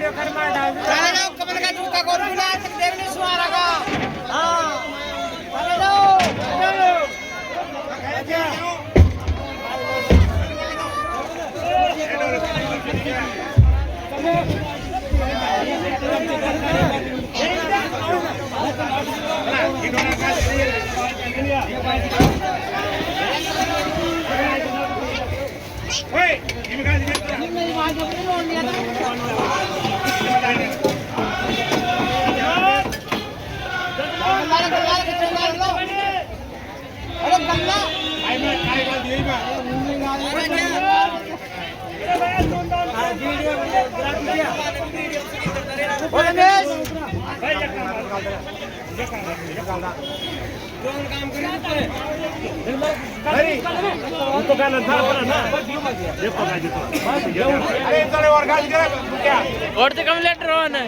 चले जाओ कमल का जूता को बुला तक देखने सुहारा का हां चले जाओ और कम लेटर हो ना